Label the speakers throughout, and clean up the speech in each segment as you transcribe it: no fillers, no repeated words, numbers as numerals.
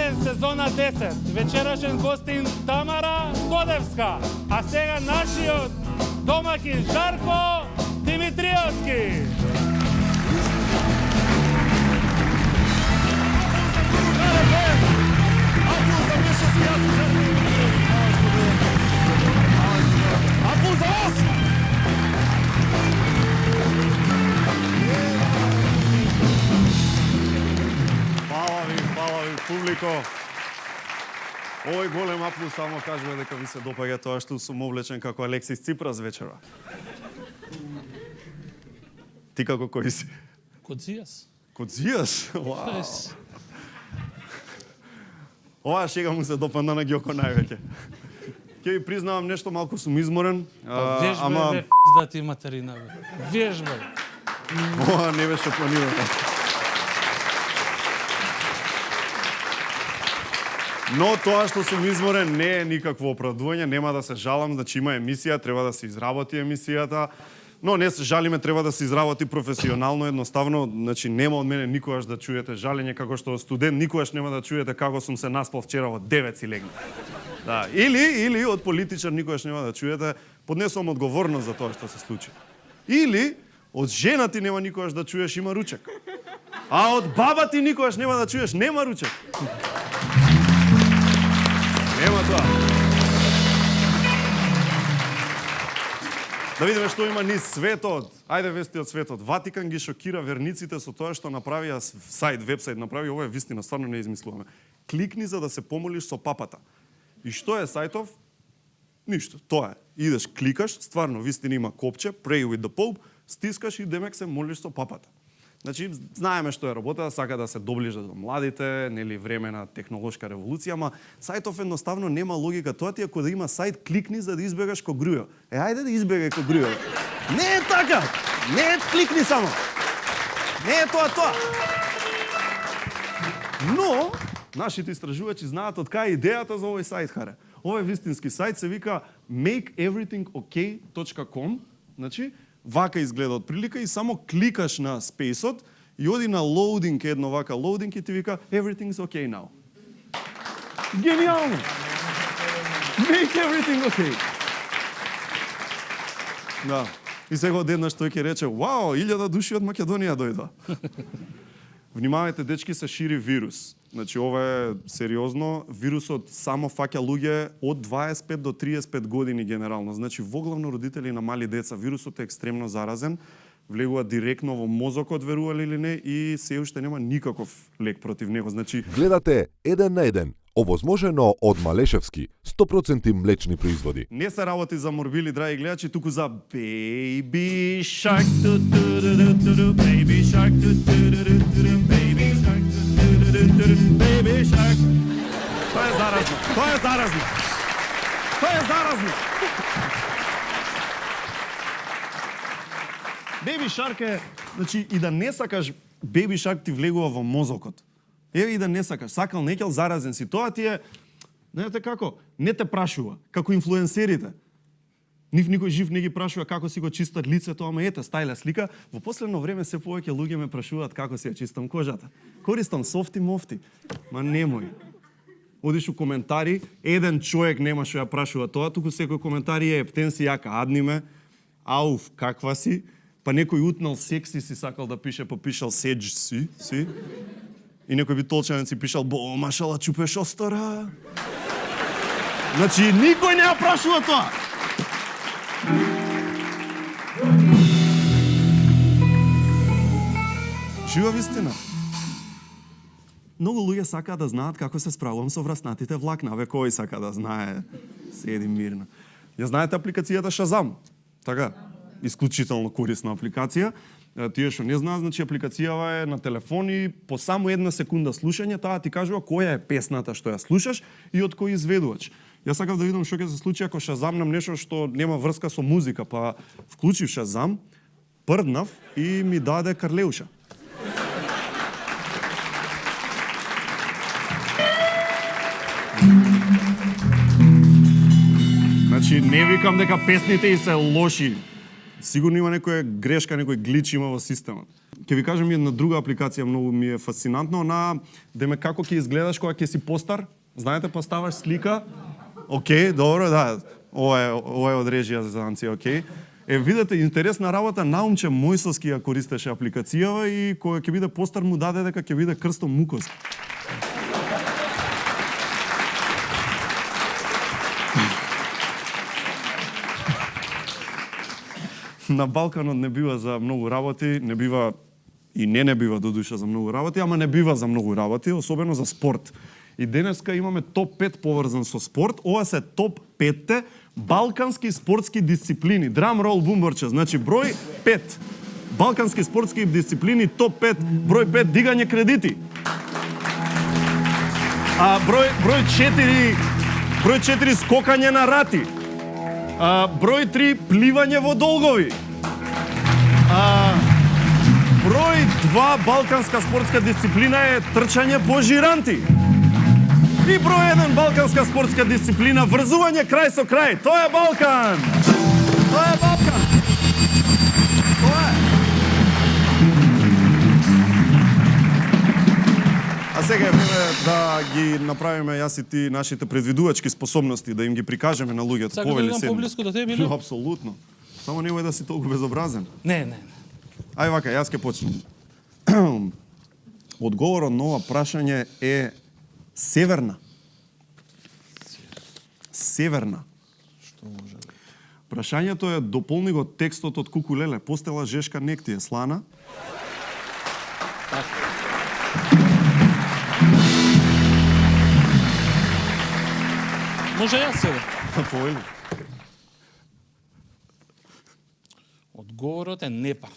Speaker 1: Н1 сезона 10. Вечерашен гостин Тамара Тодевска, а сега нашиот домакин Жарко Димитриевски.
Speaker 2: Фала ви, публико. Овој голем аплауз само кажува дека ви се допаѓа тоа што сум облечен како Алексис Ципрас вечера. Ти како кој си?
Speaker 1: Коцijas.
Speaker 2: Коцijas? Вау. Оваа шега му се допадна на Гјоко највеќе. Ќе ви признавам нешто, малку сум изморен.
Speaker 1: Вежбај, бе, пизда ти материна, бе. Вежбај.
Speaker 2: Ова не беше планирано. Но тоа што сум изморен не е никакво оправдување, нема да се жалам, значи има емисија, треба да се изработи емисијата. Но не се жалиме, треба да се изработи професионално, едноставно, значи нема од мене никогаш да чуете жалење, како што студент никогаш нема да чуете како сум се наспал вчера во 9 си легнав. Да, или од политичар никогаш нема да чуете поднесувам одговорност за тоа што се случи. Или од жена ти нема никогаш да чуеш има ручек. А од баба ти никогаш нема да чуеш нема ручек. Нема тоа. Да видиме што има низ светот. Ајде вести од светот. Ватикан ги шокира верниците со тоа што направија сайт, вебсайт направи, ова е вистина, стварно не измислуваме. Кликни за да се помолиш со папата. И што е сајтов? Ништо, тоа е. Идеш, кликаш, стварно вистина има копче, Pray with the Pope, стискаш и демек се молиш со папата. Значи, знаеме што е работа, сака да се доближа до младите, нели време на технолошка револуција, ама сајтов едноставно нема логика. Тоа ти ако да има сајт, кликни за да избегаш ко грујо. Ајде да избегај ко грујо. Не е така! Не е кликни само! Не е тоа! Но, нашите истражувачи знаат од кај е идејата за овој сајт, харе. Овој вистински сајт се вика makeeverythingok.com, значи, вака изгледа од прилика и само кликаш на спейсот и оди на loading, едно вака loading и ти вика everything's okay now. Гениално! Make everything okay. Да. И сега одеднаш тој ќе рече, вау, 1000 души од Македонија дојдоа. Внимавајте, дечки, се шири вирус. Значи, ова е сериозно. Вирусот само фаќа луѓе од 25 до 35 години генерално. Значи, воглавно родители на мали деца. Вирусот е екстремно заразен, влегува директно во мозокот, верували или не, и се уште нема никаков лек против него. Значи,
Speaker 3: гледате 1 на 1, овозможено од Малешевски, 100% млечни производи.
Speaker 2: Не се работи за морбили, драги гледачи, туку за Baby Shark, Baby Shark, Baby Shark, Baby Shark. Тоа е заразно. Тоа е заразно. Тоа е заразно. Baby Shark е, значи и да не сакаш, Baby Shark ти влегува во мозокот. Еве и да не сакаш, сакал некел заразен си. Тоа ти е, знаете како, не те прашува, како инфлуенсерите. Нив никој жив не ги прашува како си го чистат лицето, ама ете, стајла слика. Во последно време се повеќе луѓе ме прашуваат како си ја чистам кожата. Користам софти мофти. Ма немој. Одиш у коментари, еден човек нема што ја прашува тоа, туку секој коментари е ептен си јака, адни ме, ауф, каква си, па некој утнал секси си сакал да пише, попишал седж си. И некој битолчанец си пишал, бо, машала, чупеш остара. Значи, никој не ја прашува тоа. Жива вистина. Многу луѓе сакаат да знаат како се справувам со враснатите влакна. Ве кој сака да знае? Седи мирно. Ја знаете апликацијата Shazam? Така? Исклучително корисна апликација. Тие што не знаат, значи апликацијава е на телефон и по само 1 секунда слушање, таа ти кажува која е песната што ја слушаш и од кој изведувач. Јас сакав да видам што ќе се случи ако шазамнам нешто што нема врска со музика, па вклучив Shazam, прднав и ми даде Карлеуша. Значи не викам дека песните и се лоши. Сигурно има некоја грешка, некој глич има во системот. Ќе ви кажам една друга апликација, многу ми е фасцинантно, деме како ќе изгледаш кога ќе си постар. Знаете, поставаш слика. Океј, добро, да. Ова е од режија за Анци, океј. Видете, интересна работа, наумче Мојсовски ја користеше апликацијава и кога ќе биде постар му даде дека ќе биде крстом Муковски. На Балканот не бива за многу работи, не бива и не бива до душа за многу работи, ама не бива за многу работи, особено за спорт. И денеска имаме топ 5 поврзан со спорт. Ова се топ 5-те балкански спортски дисциплини. Драм рол бумборче, значи број 5. Балкански спортски дисциплини топ 5, број 5 дигање кредити. Број 4 скокање на рати. Број 3 пливање во долгови. Број 2 балканска спортска дисциплина е трчање по жиранти. И број 1 балканска спортска дисциплина врзување крај со крај. Тоа е Балкан. Тоа е Балкан. Тоа е. А сега е време да ги направиме јас и ти нашите предвидувачки способности, да им ги прикажеме на луѓето.
Speaker 1: Сакаш да идам поблиску до тебе или?
Speaker 2: Апсолутно. Само немој да си толку безобразен.
Speaker 1: Не.
Speaker 2: Ај вака, јас ќе почнем. Одговорот на ова прашање е северна. Северна.
Speaker 1: Што може да?
Speaker 2: Прашањето е дополни го текстот од Кукулеле. Постела жешка некти е слана.
Speaker 1: Може јас сега?
Speaker 2: Повели.
Speaker 1: Одговорот е непар.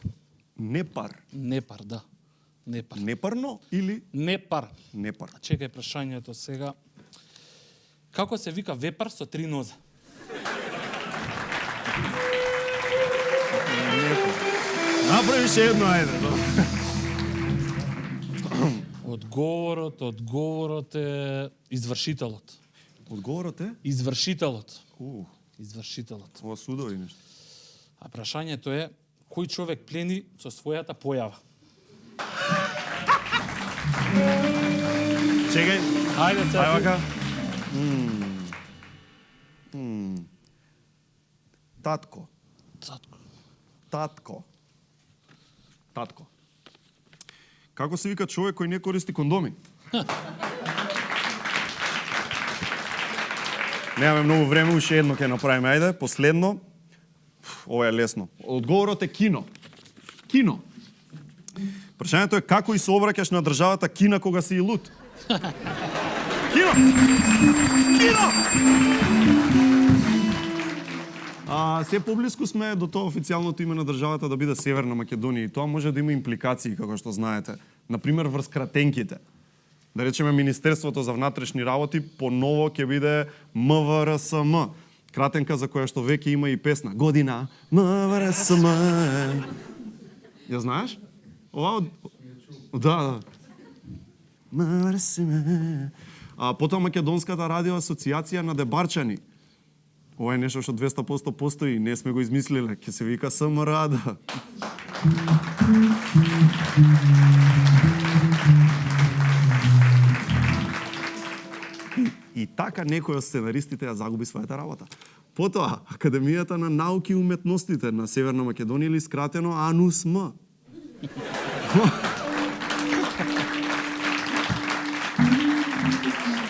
Speaker 2: Непар.
Speaker 1: Непар, да. Непар.
Speaker 2: Непарно или
Speaker 1: Непар.
Speaker 2: непар?
Speaker 1: Чекај прашањето сега. Како се вика вепар со 3 нозе?
Speaker 2: Направи ше едно, ајде.
Speaker 1: Одговорот е извршителот.
Speaker 2: Одговорот е?
Speaker 1: Извршителот. Извршителот.
Speaker 2: Ова судови нешто.
Speaker 1: А прашањето е кој човек плени со својата појава?
Speaker 2: Чекај.
Speaker 1: Ајде сега.
Speaker 2: Ај вака. Татко. Татко. Како се вика човек кој не користи кондоми? Немаме многу време, уште едно ќе направиме. Ајде, последно. Ова е лесно. Одговорот е кино. Кино. Прашањето е како и се обраќаш на државата Кина кога си и лут. Кино! Кино! Се поблиску сме до тоа официјалното име на државата да биде Северна Македонија и тоа може да има импликации, како што знаете. Например, врз кратенките. Да речеме, Министерството за внатрешни работи поново ќе биде МВРСМ. Кратенка за која што веќе има и песна. Година МВРСМ. Ја знаеш? Ова да. МВРСМ. Потоа Македонската радио асоциација на Дебарчани. Ова е нешто што 200% постои, не сме го измислиле, ќе се вика СМРАД. И така некој од сценаристите ја загуби својата работа. Потоа, Академијата на науки и уметностите на Северна Македонија или скратено АНУСМ.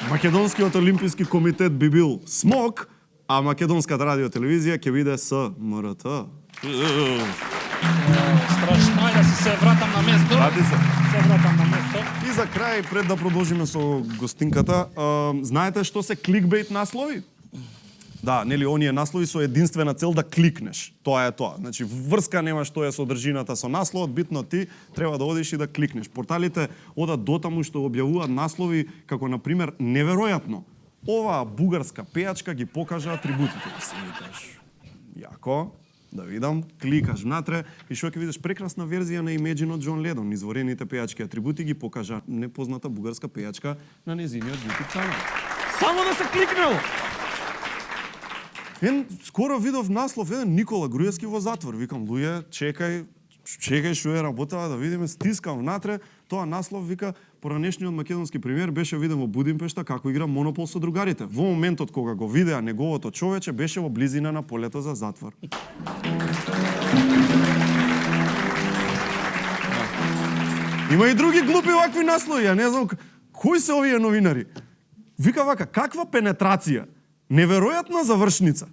Speaker 2: Македонскиот олимписки комитет би бил СМОК, а Македонската радио телевизија ќе биде СМРТ.
Speaker 1: Страшно, ајде се вратам на место.
Speaker 2: Врати се.
Speaker 1: Се вратам на место.
Speaker 2: И за крај, пред да продолжиме со гостинката, знаете што се кликбейт наслови? Да, нели, оние наслови со единствена цел да кликнеш. Тоа е тоа. Значи, врска нема што е содржината со насловот, битно ти треба да одиш и да кликнеш. Порталите одат дотаму што објавуваат наслови како, например, неверојатно. Оваа бугарска пејачка ги покажа атрибутите. Си викаш, јако, да видам, кликаш внатре и што ќе видиш прекрасна верзија на Imagine од Џон Ледон. Изворените пејачки атрибути ги покажа непозната бугарска пејачка на незиниот YouTube канал. Само да се кликнело! Скоро видов наслов, Никола Груевски во затвор. Викам, луѓе, чекај што е работава, да видиме, стискам внатре, тоа наслов, вика, поранешниот македонски премиер беше виден во Будимпешта како игра Монопол со другарите. Во моментот кога го видеа неговото човече, беше во близина на полето за затвор. Има и други глупи вакви наслови, ја не знам кои се овие новинари. Вика вака, каква пенетрација? Неверојатна завршница.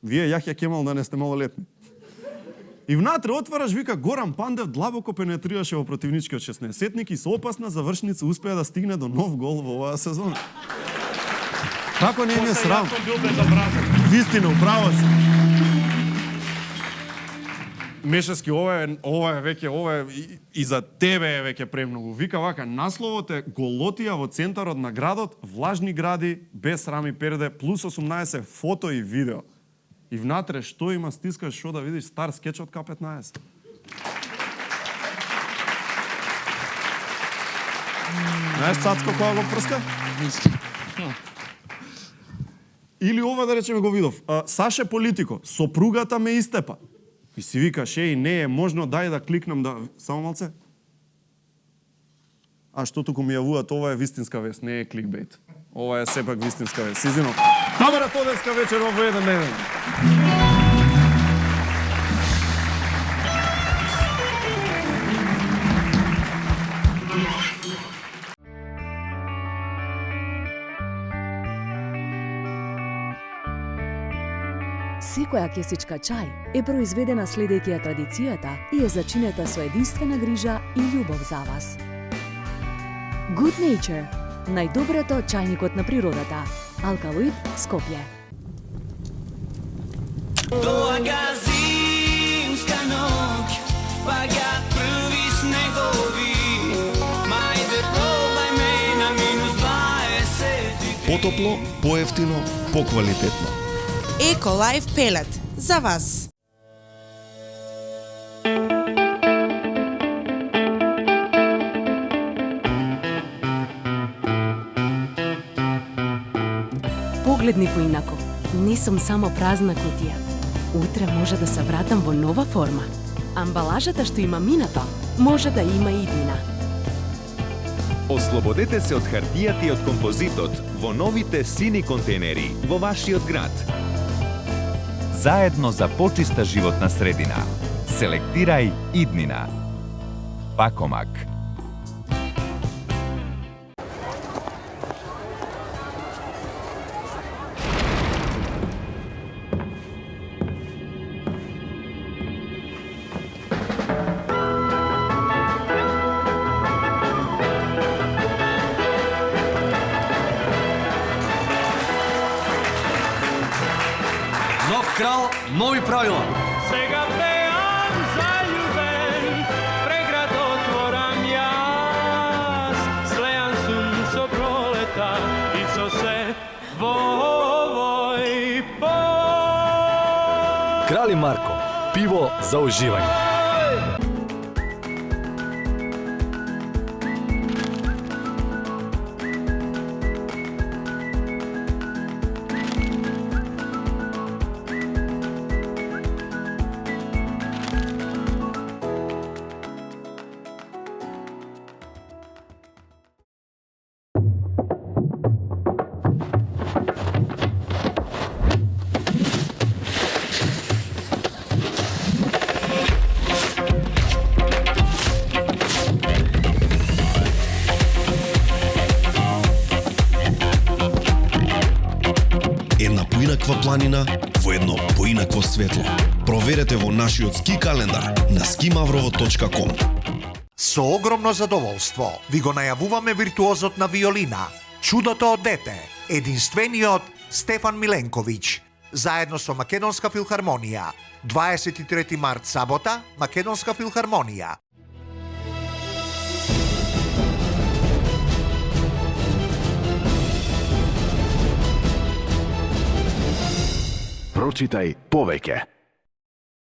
Speaker 2: Вие Јахја Кемал да не сте малолетни. И внатре отвараш, вика, Горан Пандев длабоко пенетрираше во противничкиот 16-сетник и со опасна завршница успеа да стигне до нов гол во оваа сезона. Како не е срам? Вистина, управо си. Мешевски, ова е веќе и за тебе е веќе премногу. Вика вака, насловот е голотија во центарот на градот, влажни гради, без рами перде, плюс 18 фото и видео. И внатре што има, стискаш што да видиш стар скеч од К15. Знаеш Цацко кога го прска? Или ова да речеме го видов. Саше Политико, сопругата ме истепа. И си викаш, не е можно, дај да кликнам да... Само малце? А што туку ми јавуваат, ова е вистинска вест, не е кликбейт. Ова е сепак вистинска вест. Сизино, камерата одеска вечер во еден ден.
Speaker 4: Секоја кесичка чај е произведена следејќи ја традицијата и е зачинета со единствена грижа и љубов за вас. Good Nature, најдоброто чајникот на природата. Алкалоид, Скопје.
Speaker 5: Долага зимска ноќ, паѓаат први снегови, мајде пробај ме на -20.
Speaker 6: Потопло, поевтино, поквалитетно.
Speaker 7: Еколайф пелет за вас.
Speaker 4: Погледни поинако. Не сум само празна кутија. Утре може да се вратам во нова форма. Амбалажата што има минато, може да има и иднина.
Speaker 8: Ослободете се од хартијата и од композитот во новите сини контейнери во вашиот град. Заедно за почиста животна средина. Селектирај иднина. Пакомак.
Speaker 9: Нов крал, нови правила.
Speaker 5: Сега пеам заљубен, преград отворам јас. Слејан сум со пролета и со се во овој пот.
Speaker 9: Крали Марко, пиво за уживање.
Speaker 6: Поинаква планина во едно поинакво светло. Проверете во нашиот ски календар на skimavrovo.com.
Speaker 10: Со огромно задоволство ви го најавуваме виртуозот на виолина, чудото од дете, единствениот Стефан Миленковиќ, заедно со Македонска филхармонија. 23 март сабота, Македонска филхармонија.
Speaker 11: Прочитај повеќе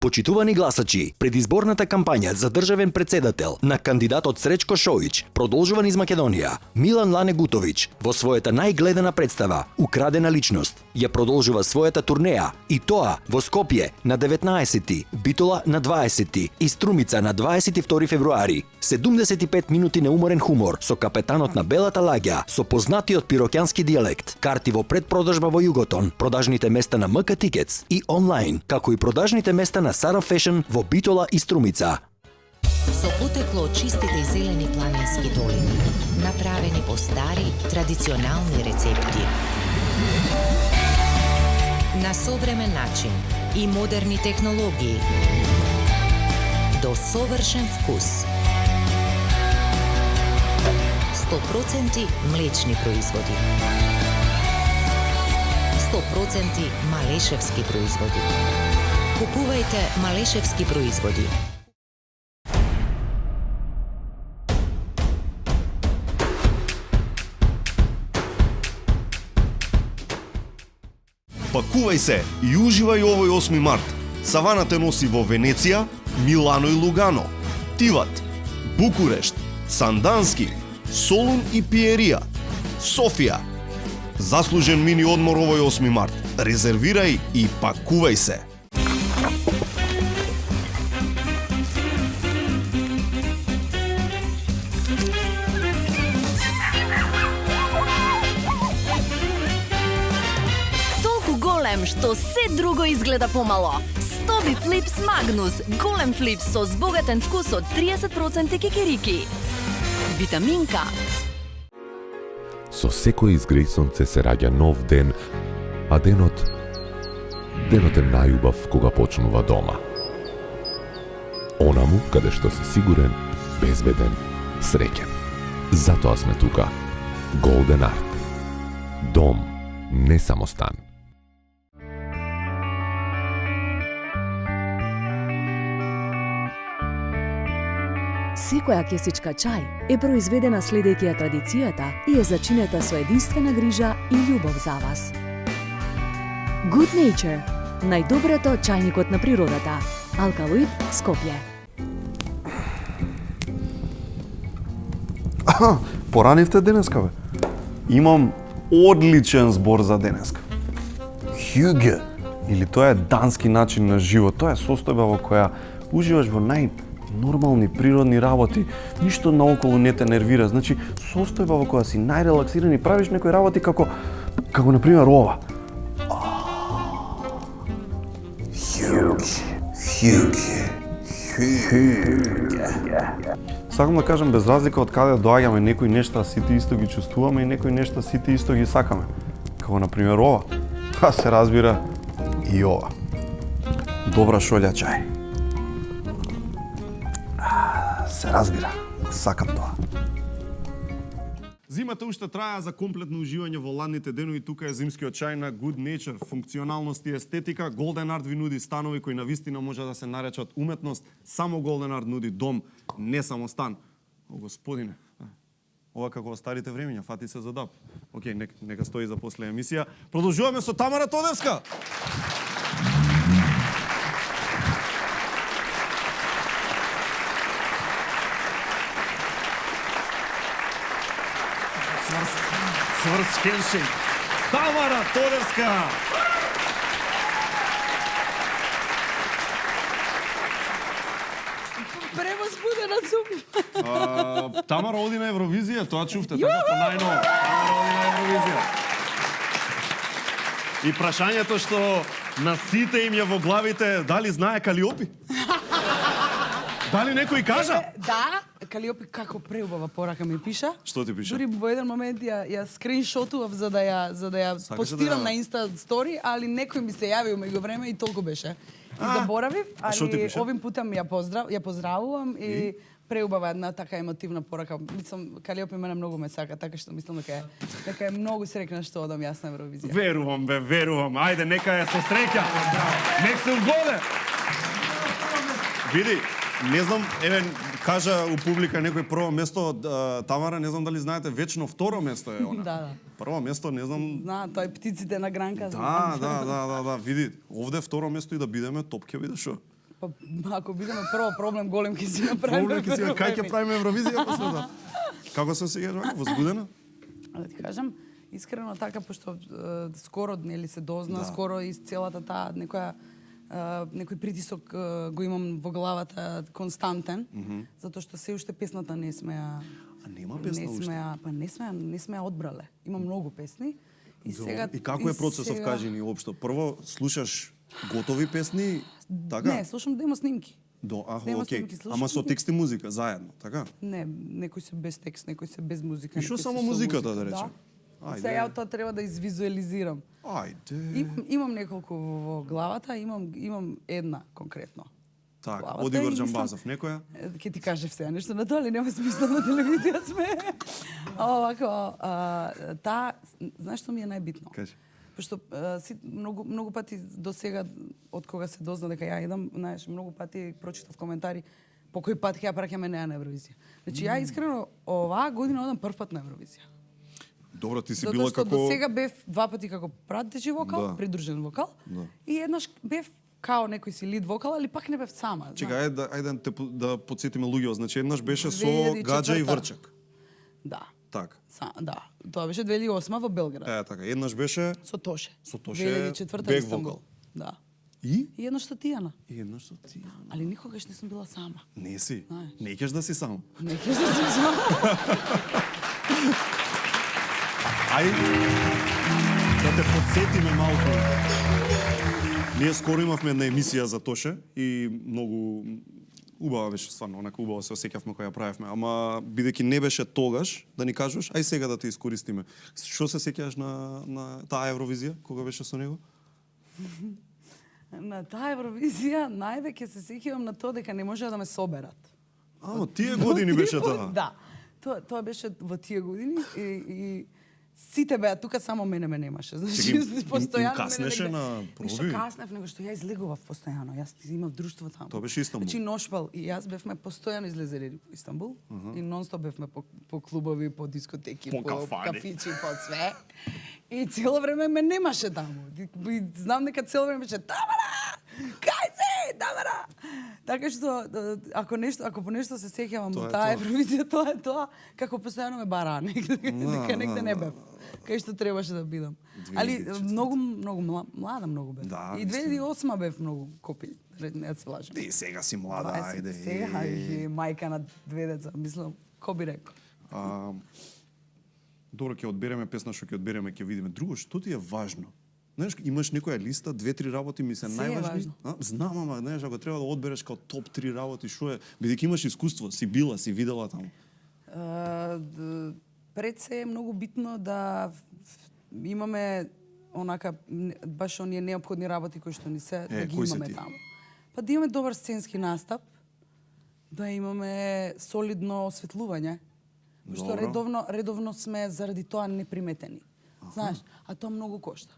Speaker 9: Почитувани гласачи, предизборната кампања за државен претседател на кандидатот Среćko Šojić, продолжува низ Македонија. Милан Лане Гутовиć во својата најгледана представа Украдена личност ја продолжува својата турнеја и тоа во Скопје на 19, Битола на 20 и Струмица на 22 февруари. 75 минути неуморен хумор со капетанот на Белата лагја, со познатиот пироќански дијалект, карти во предпродажба во Југотон, продажните места на МК Тикетс и онлайн, како и продажните места на Сара Фешн во Битола и Струмица.
Speaker 11: Со потекло од чистите и зелени планински долини, направени по стари, традиционални рецепти. На современ начин и модерни технологии. До совршен вкус. 100% млечни производи. 100% малешевски производи. Купувајте малешевски производи.
Speaker 6: Пакувај се и уживај овој 8 март. Савана те носи во Венеција, Милано и Лугано, Тиват, Букурешт, Сандански, Солун и Пиерија, Софија. Заслужен мини одмор овој 8 март. Резервирај и пакувај се.
Speaker 12: Што се друго изгледа помало. Стоби Флипс Магнус, голем флипс со збогатен вкус од 30% кикирики. Витаминка.
Speaker 3: Со секој изгреј сонце се раѓа нов ден, а денот е најубав кога почнува дома. Онаму каде што си сигурен, безбеден, среќен. Затоа сме тука. Golden Art. Дом, не само стан.
Speaker 4: Секоја кесичка чај е произведена следејќи ја традицијата и е зачинета со единствена грижа и љубов за вас. Good Nature, најдоброто чајникот на природата. Алкалоид, Скопје.
Speaker 2: Поранивте денеска, бе. Имам одличен збор за денеска. Хюге, или тоа е дански начин на живот. Тоа е состојба во која уживаш во нормални природни работи, ништо наоколу не те нервира. Значи, состојба во која си најрелаксиран и правиш некои работи како на пример ова. Сакам да кажам, без разлика од каде доаѓаме, некои нешта сите исто ги чувствуваме и некои нешта сите исто ги сакаме. Како на пример ова. Се разбира и ова. Добра шолја чај. Се разбира, сакам тоа. Зимата уште трае, за комплетно уживање во ладните денови тука е зимскиот чај на Good Nature. Функционалност и естетика. Golden Art ви нуди станови кои навистина може да се наречат уметност. Само Golden Art нуди дом, не само стан. О, господине, ова како во старите времиња, фати се за даб. Океј, нека стои за после емисија. Продолжуваме со Тамара Тодевска. Цврст хеншик. Тамара Тодевска.
Speaker 13: Превозбудена сум.
Speaker 2: Тамара оди на Евровизија, тоа чувте, така по најново. Тамара оди на Евровизија. И прашањето што на сите им ја во главите, дали знае Калиопи? Дали некој кажа?
Speaker 13: Да, Калиопи како преубава порака ми пиша.
Speaker 2: Што ти пиша?
Speaker 13: Дури во еден момент ја скриншотував за да ја постирам на Инста стори, али некој ми се јави меѓу време и толку беше. И заборавив, али овим путем ја поздравувам и преубава една така емотивна порака. Мислам, Калиопи мене многу ме сака, така што мислам дека е многу среќна што одам јас на Евровизија.
Speaker 2: Верувам, бе, верувам. Ајде, нека е со среќа. Нек се угоде. Види, не знам, еве, кажа у публика некој прво место, Тамара, не знам дали знаете, вечно второ место е она.
Speaker 13: Да.
Speaker 2: Прво место, не знам...
Speaker 13: Тој птиците на гранка.
Speaker 2: Да, види, овде второ место и да бидеме, топ ќе биде шо?
Speaker 13: Па ако бидеме прво проблем голем ќе си направиме.
Speaker 2: Проблем ќе си кај ќе правиме Евровизија после тоа? Како се осеќаш, возбудена?
Speaker 13: Да ти кажам, искрено така, пошто скоро нели се дозна, скоро из целата таа некој притисок го имам во главата константен, затоа што се уште песната не сме ја...
Speaker 2: А нема песна уште?
Speaker 13: Па не сме ја одбрале. Има многу песни. И сега
Speaker 2: И како е процесот, кажи ни општо? Прво слушаш готови песни, така?
Speaker 13: Не, слушам демо снимки.
Speaker 2: Окей. Ама со текст и музика заедно, така?
Speaker 13: Не, некои се без текст, некои се без музика.
Speaker 2: И што само музиката да рече?
Speaker 13: Сега тоа треба да извизуализирам.
Speaker 2: Ајде.
Speaker 13: Имам неколку во главата, имам една конкретно.
Speaker 2: Така, Одигор Џамбазов, некоја?
Speaker 13: Ќе ти кажев сега нешто на тоа, али нема смисла на телевизија сме. Овако, знаеш што ми е најбитно?
Speaker 2: Кажи.
Speaker 13: Пошто многу пати до сега, од кога се дозна дека ја идам, знаеш, многу пати прочитав коментари по кој пат ќе ја праќаме неа на Евровизија. Значи ја искрено оваа година одам прв пат на Евровизија.
Speaker 2: Добро, ти си била како...
Speaker 13: Затоа што до сега бев два пати како пратечи вокал, придружен вокал, и еднаш бев као некој си лид вокал, али пак не бев сама.
Speaker 2: Чекај, ајде да подсетиме луѓето. Значи еднаш беше со Гаджа и Врчак.
Speaker 13: Да.
Speaker 2: Така.
Speaker 13: Да. Тоа беше 2008 во Белград.
Speaker 2: Така. Еднаш беше
Speaker 13: со Тоше.
Speaker 2: Со Тоше.
Speaker 13: 2004 Истанбул. Да.
Speaker 2: И
Speaker 13: еднаш со Тијана.
Speaker 2: И еднаш со Тијана.
Speaker 13: Али никогаш не сум била сама.
Speaker 2: Не си. Не ќеш да си сама.
Speaker 13: Не ќеш да си сама.
Speaker 2: Да те подсетиме малку. Ние скоро имавме една емисија за Тоше и многу убава беше, стварно, онака убаво се осеќавме кога ја правевме, ама бидејќи не беше тогаш, да ни кажеш, ај сега да те искористиме. Што се сеќаваш на таа Евровизија, кога беше со него?
Speaker 13: На таа Евровизија највеќе се сеќавам на тоа дека не можеа да ме соберат.
Speaker 2: Тие години беше тоа?
Speaker 13: Да. Тоа беше во тие години и сите беа тука, само мене ме немаше. Значи,
Speaker 2: постојано каснеше на проби.
Speaker 13: Ништо каснев, него што ја излегував постојано. Јас имав друштво таму.
Speaker 2: Тоа беше Истанбул.
Speaker 13: Значи Ношвал и јас бевме постојано излезери по Истанбул и нонстоп бевме по клубови, по дискотеки, по кафичи, по све. И цело време ме немаше таму. И знам дека цело време беше Тамара! Кај се, Тамара! Така што ако по нешто се сеќавам од таа Евровизија, тоа е тоа како постојано ме бара негде не бев. Кај што требаше да бидам. Али многу млада бев. И 2008 бев многу копил. Не се лажам.
Speaker 2: Ти сега си млада, ајде.
Speaker 13: Сега мајка на две деца, мислам, ко би рекол.
Speaker 2: Добро, ќе одбереме песна, што ќе одбереме, ќе видиме. Друго, што ти е важно? Знаеш, имаш некоја листа, 2-3 работи ми се најважни. Знам, ама, знаеш, ако треба да одбереш као топ 3 работи, што е? Бидејќи имаш искуство, си била, си видела таму.
Speaker 13: Пред се е многу битно да имаме онака баш оние неопходни работи кои што ни се да ги имаме таму. Па да имаме добар сценски настап, да имаме солидно осветлување. Што редовно сме заради тоа неприметени. Знаеш, а тоа многу кошта.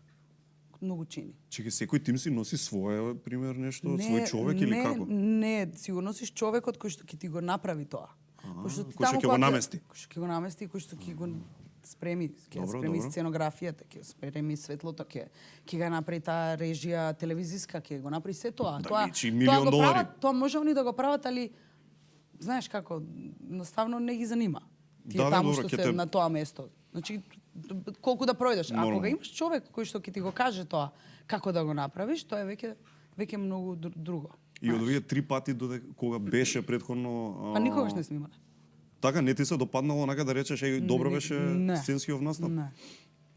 Speaker 13: Многу чини.
Speaker 2: Чеки, секој тим си носи своје, пример, нешто, свој човек или како?
Speaker 13: Не, си го носиш човекот кој што ќе ти го направи тоа.
Speaker 2: Кој што ќе го намести.
Speaker 13: Кој што ќе го намести, кој што ќе го спреми, ќе спреми сценографијата, ќе спреми светлото, ќе го направи таа режија телевизиска, ќе го направи се тоа.
Speaker 2: Да личи $1,000,000 долари.
Speaker 13: Тоа може они да го прават, али знаеш како, едноставно не ги занима. Тие таму што се на тоа место. Значи, колку да пројдеш. Ако го имаш човек кој што ќе ти го каже тоа, како да го направиш, тоа е веќе многу друго.
Speaker 2: И од овие 3 пати кога беше претходно...
Speaker 13: Па никогаш не сме имале.
Speaker 2: Така, не ти се допаднало онака да речеш, добро беше сценскиот настап?
Speaker 13: Не.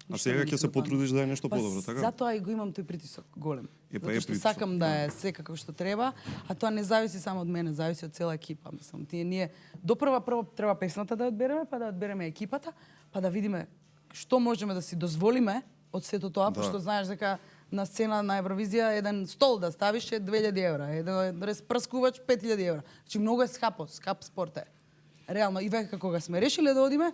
Speaker 2: А сега ќе се потрудиш да е нешто подобро, така?
Speaker 13: Затоа и го имам тој притисок голем.
Speaker 2: Затоа
Speaker 13: што сакам да е се како што треба, а тоа не зависи само од мене, зависи од цела екипа. Мислам, ние прво треба песната да одбереме, па да одбереме екипата, па да видиме што можеме да си дозволиме од сето тоа, пошто знаеш дека на сцена на Евровизија еден стол да ставиш е €2,000, еден распрскувач €5,000. Значи многу е скап спорт е. Реално и веќе кога сме решиле да одиме,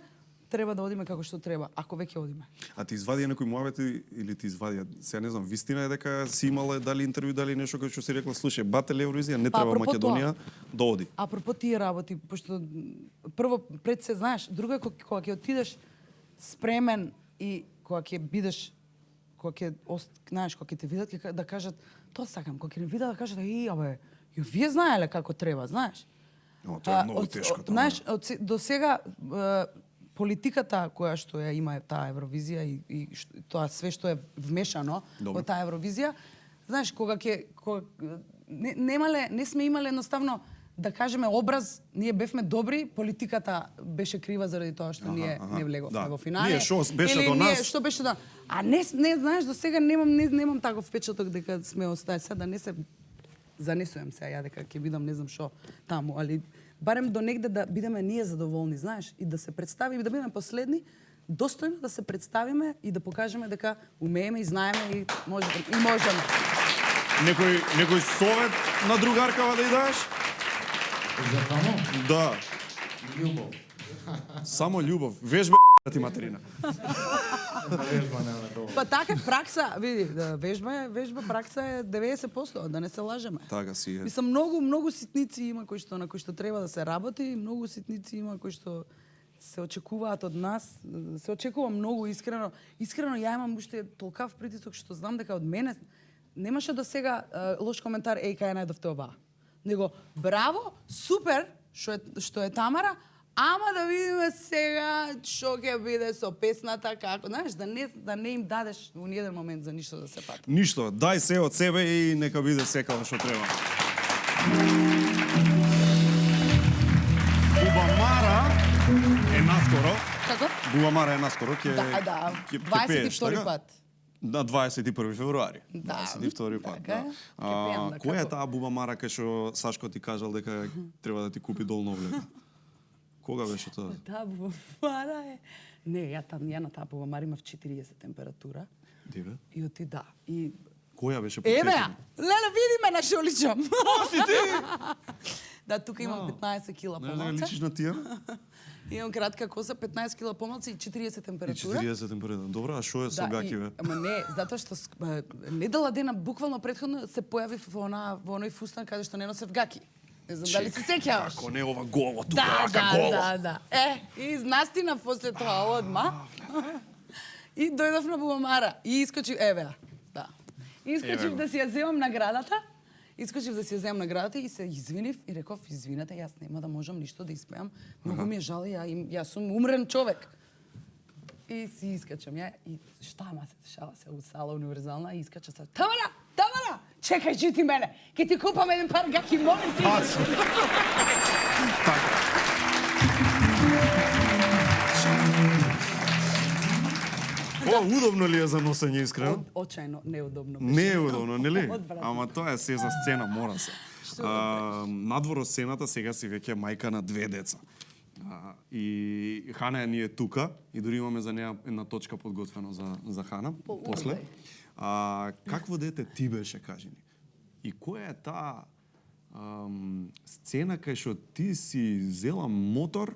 Speaker 13: треба да одиме како што треба, ако веќе одиме.
Speaker 2: А ти извадија некој муабети или ти извадија, сега не знам, вистина е дека си имала дали интервју, дали нешто кој што си рекла, слушај, бател Евровизија, не треба Македонија да оди.
Speaker 13: Апропо тие работи, пошто прво пред се знаеш, друго е кога ќе отидеш спремен и кога ќе бидеш, кога ќе знаеш, кога ќе те видат, ќе да кажат, тоа сакам, кога ќе не видат да кажат, Ја вие знаеле како треба, знаеш?
Speaker 2: Тоа е многу тешко.
Speaker 13: Знаеш, до сега политиката која што ја има таа Евровизија и тоа све што е вмешано во таа Евровизија, знаеш, не сме имале едноставно да кажеме образ, ние бевме добри, политиката беше крива заради тоа што ние не влеговме во финале.
Speaker 2: Ние што беше до нас?
Speaker 13: Што беше до... А не знаеш, до сега немам таков впечаток дека сме остај сега да не се занесувам се ја дека ќе бидам не знам што таму, али барем до негде да бидеме ние задоволни, знаеш, и да се представиме и да бидеме последни, достојно да се представиме и да покажеме дека умееме и знаеме и можеме.
Speaker 2: Некој совет на другаркава да ја дадеш?
Speaker 1: За тамо?
Speaker 2: Да.
Speaker 1: Љубов.
Speaker 2: Само љубов. Вежба ти материна.
Speaker 13: Па така пракса, види, вежба, пракса е 90%, да не се лажеме.
Speaker 2: Така си е.
Speaker 13: Мислам, многу ситници има на кои што треба да се работи, многу ситници има кои што се очекуваат од нас. Се очекува многу искрено. Искрено ја имам уште толкав притисок што знам дека од мене немаше до сега лош коментар, кај најдовте ова. Него браво, супер што е Тамара, ама да видиме сега што ќе биде со песната, како, знаеш, да не им дадеш во ниеден момент за ништо да се пати.
Speaker 2: Ништо, дај се од себе и нека биде секако што треба. Бубамара е наскоро.
Speaker 13: Како?
Speaker 2: Бубамара е наскоро, ќе
Speaker 13: 22 пат.
Speaker 2: На 21 февруари.
Speaker 13: Да.
Speaker 2: 22 пат,
Speaker 13: така,
Speaker 2: да. Која е таа бубамара кај што Сашко ти кажал дека треба да ти купи долна облека? Кога беше тоа?
Speaker 13: Таа бубамара е... Не, ја на таа бубамара имав 40 температура.
Speaker 2: Диве?
Speaker 13: И оти да. И...
Speaker 2: Која беше
Speaker 13: Еве
Speaker 2: подсетена?
Speaker 13: ја! Леле, види ме на шо личам!
Speaker 2: Си ти?
Speaker 13: Да, тука имам 15 кила помалце.
Speaker 2: Не личиш на тие?
Speaker 13: Имам кратка коса, 15 кила помалце и 40 температура.
Speaker 2: И 40 температура. Добро, а шо е со гакиве?
Speaker 13: Ама не, затоа што недела дена буквално претходно се појави во оној фустан каде што не носев гаки. Не знам дали се сеќаваш.
Speaker 2: Како не ова голо тука, голо.
Speaker 13: Да. И настина после тоа одма. И дојдов на бубамара и искочив, да. Искочив да си ја земам наградата. Искочив да си ја земам наградата и се извинив и реков, извинете, јас нема да можам ништо да испеам. Многу ми е жал, јас сум умрен човек. И си искачам ја и шта ма се дешава се у сала универзална и искача се. Тамара, чекај чити мене. Ке ти купам еден пар гаки, молим ти.
Speaker 2: Удобно ли е за носење искрено?
Speaker 13: Очајно неудобно.
Speaker 2: Не е удобно, нели? Ама тоа е се за сцена, мора се. Надвор од сцената сега си веќе мајка на 2 деца. И Хана ни е тука и дури имаме за неа една точка подготвено за Хана после. Какво дете ти беше, кажи ни? И која е таа сцена кај што ти си зела мотор,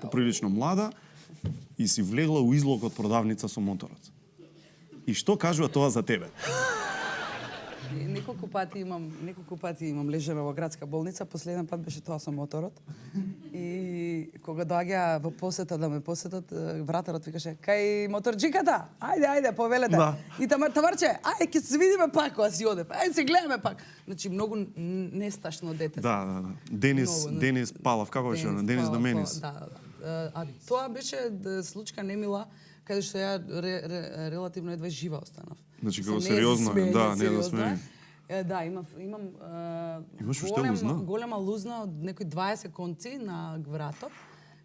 Speaker 2: поприлично млада, и си влегла у излог од продавница со моторот? И што кажува тоа за тебе?
Speaker 13: Неколку пати имам лежена во градска болница, последен пат беше тоа со моторот. И кога доаѓа во посета да ме посетат, вратарот викаше: "Кај моторџиката? Ајде, повелете." Да. И Тамарче, ќе се видиме пак кога си одев. Се гледаме пак. Значи многу несташно дете.
Speaker 2: Да. Денис Палав, како беше она? Денис Доменис.
Speaker 13: Да. А тоа беше случка немила, каде што ја релативно едва жива останав.
Speaker 2: Значи како сериозно е, да, не да сме.
Speaker 13: Да, имам
Speaker 2: имаш уште лузна?
Speaker 13: Голема лузна од некои 20 конци на вратот,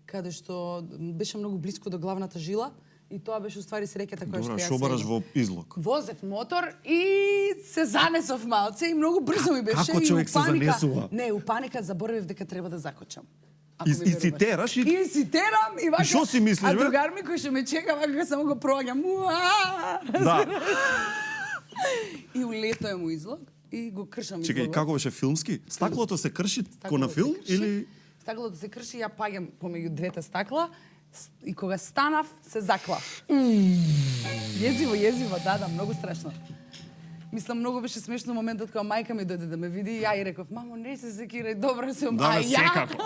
Speaker 13: каде што беше многу блиску до главната жила и тоа беше уствари среќата која што ја
Speaker 2: шо бараш во излог?
Speaker 13: Возев мотор и се занесов малце и многу брзо ми беше.
Speaker 2: Како човек се занесува?
Speaker 13: Не, у паника заборавив дека треба да закочам.
Speaker 2: И си тераш и...
Speaker 13: И си терам и вака...
Speaker 2: И шо си мислиш, бе?
Speaker 13: А другар ми кој што ме чека, вака само го проаѓам.
Speaker 2: Да.
Speaker 13: И улетоем у излог и го кршам излогот.
Speaker 2: Чекај, како беше филмски? Стаклото се крши ко на филм или...
Speaker 13: Стаклото се крши, ја паѓам помеѓу двете стакла и кога станав, се заклав. Језиво, да, многу страшно. Мислам, многу беше смешно моментот кога мајка ми дојде да ме види и ја и реков: "Мамо, не се секирај, добра сум."
Speaker 2: Да, секако.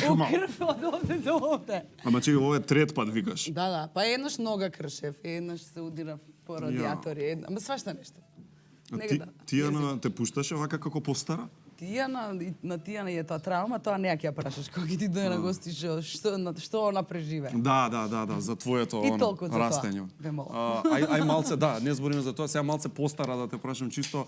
Speaker 13: Укрфла до овде.
Speaker 2: Ама чекај, ова е трет пат викаш.
Speaker 13: Да. Па еднаш нога кршев, еднаш се удирав по радиатори, ама свашта нешто.
Speaker 2: Тија те пушташе вака како постара?
Speaker 13: на Тијана е тоа травма, тоа не ја ќе ја прашаш кога ќе ти дојде на гости што она преживе.
Speaker 2: Да, за твоето растење. Ај малце, да, не збориме за тоа, сега малце постара да те прашам чисто,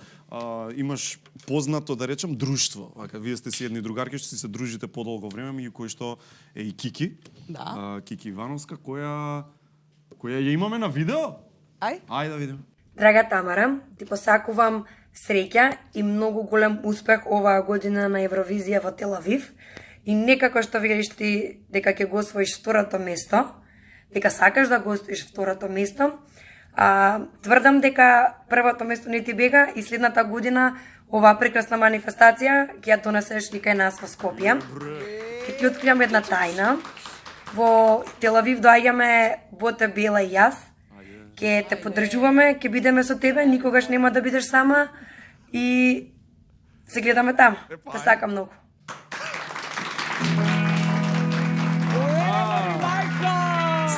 Speaker 2: имаш познато да речем друштво. Вака вие сте си едни другарки што си се дружите подолго време, меѓу кои што е и Кики.
Speaker 13: Да.
Speaker 2: Кики Ивановска, која ја имаме на видео? Ај да видиме.
Speaker 14: Драга Тамара, ти посакувам среќа и многу голем успех оваа година на Евровизија во Тел Авив. И некако што видиш ти дека ќе го освоиш второто место, дека сакаш да го освоиш второто место, тврдам дека првото место не ти бега и следната година оваа прекрасна манифестација ќе ја донесеш и кај нас во Скопје. Ќе ти откријам една тајна. Во Тел Авив доаѓаме Боте, Бела и јас. Ќе те поддржуваме, ќе бидеме со тебе, никогаш нема да бидеш сама и се гледаме таму. Те сакам многу.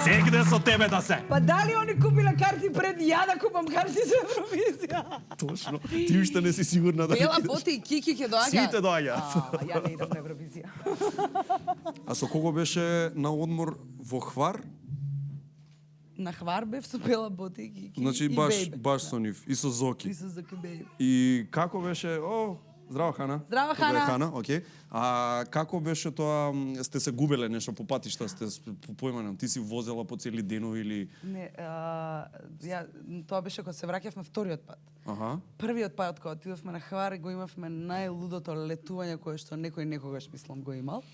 Speaker 2: Сегде со тебе да се.
Speaker 13: Па дали они купиле карти пред ја да купам карти за Евровизија?
Speaker 2: Точно. Ти уште не си сигурна да.
Speaker 13: Бела, Боти и Кики ќе доаѓаат.
Speaker 2: Сите доаѓаат.
Speaker 13: Ја не идам на Евровизија.
Speaker 2: А со кого беше на одмор во Хвар?
Speaker 13: На Хвар бев со Бела, Боти и Кики.
Speaker 2: Значи баш со нив и со Зоки.
Speaker 13: И со Зоки Бейбе.
Speaker 2: И како беше? Здраво, Хана.
Speaker 13: Здраво, Хана.
Speaker 2: Хана, окей. А како беше тоа, сте се губеле нешто по патишта, сте по појманем, ти си возела по цели денови или...
Speaker 13: Не, тоа беше кога се враќавме вториот пат. Првиот пат кога отидовме на Хвар го имавме најлудото летување кое што некој некогаш мислам го имал.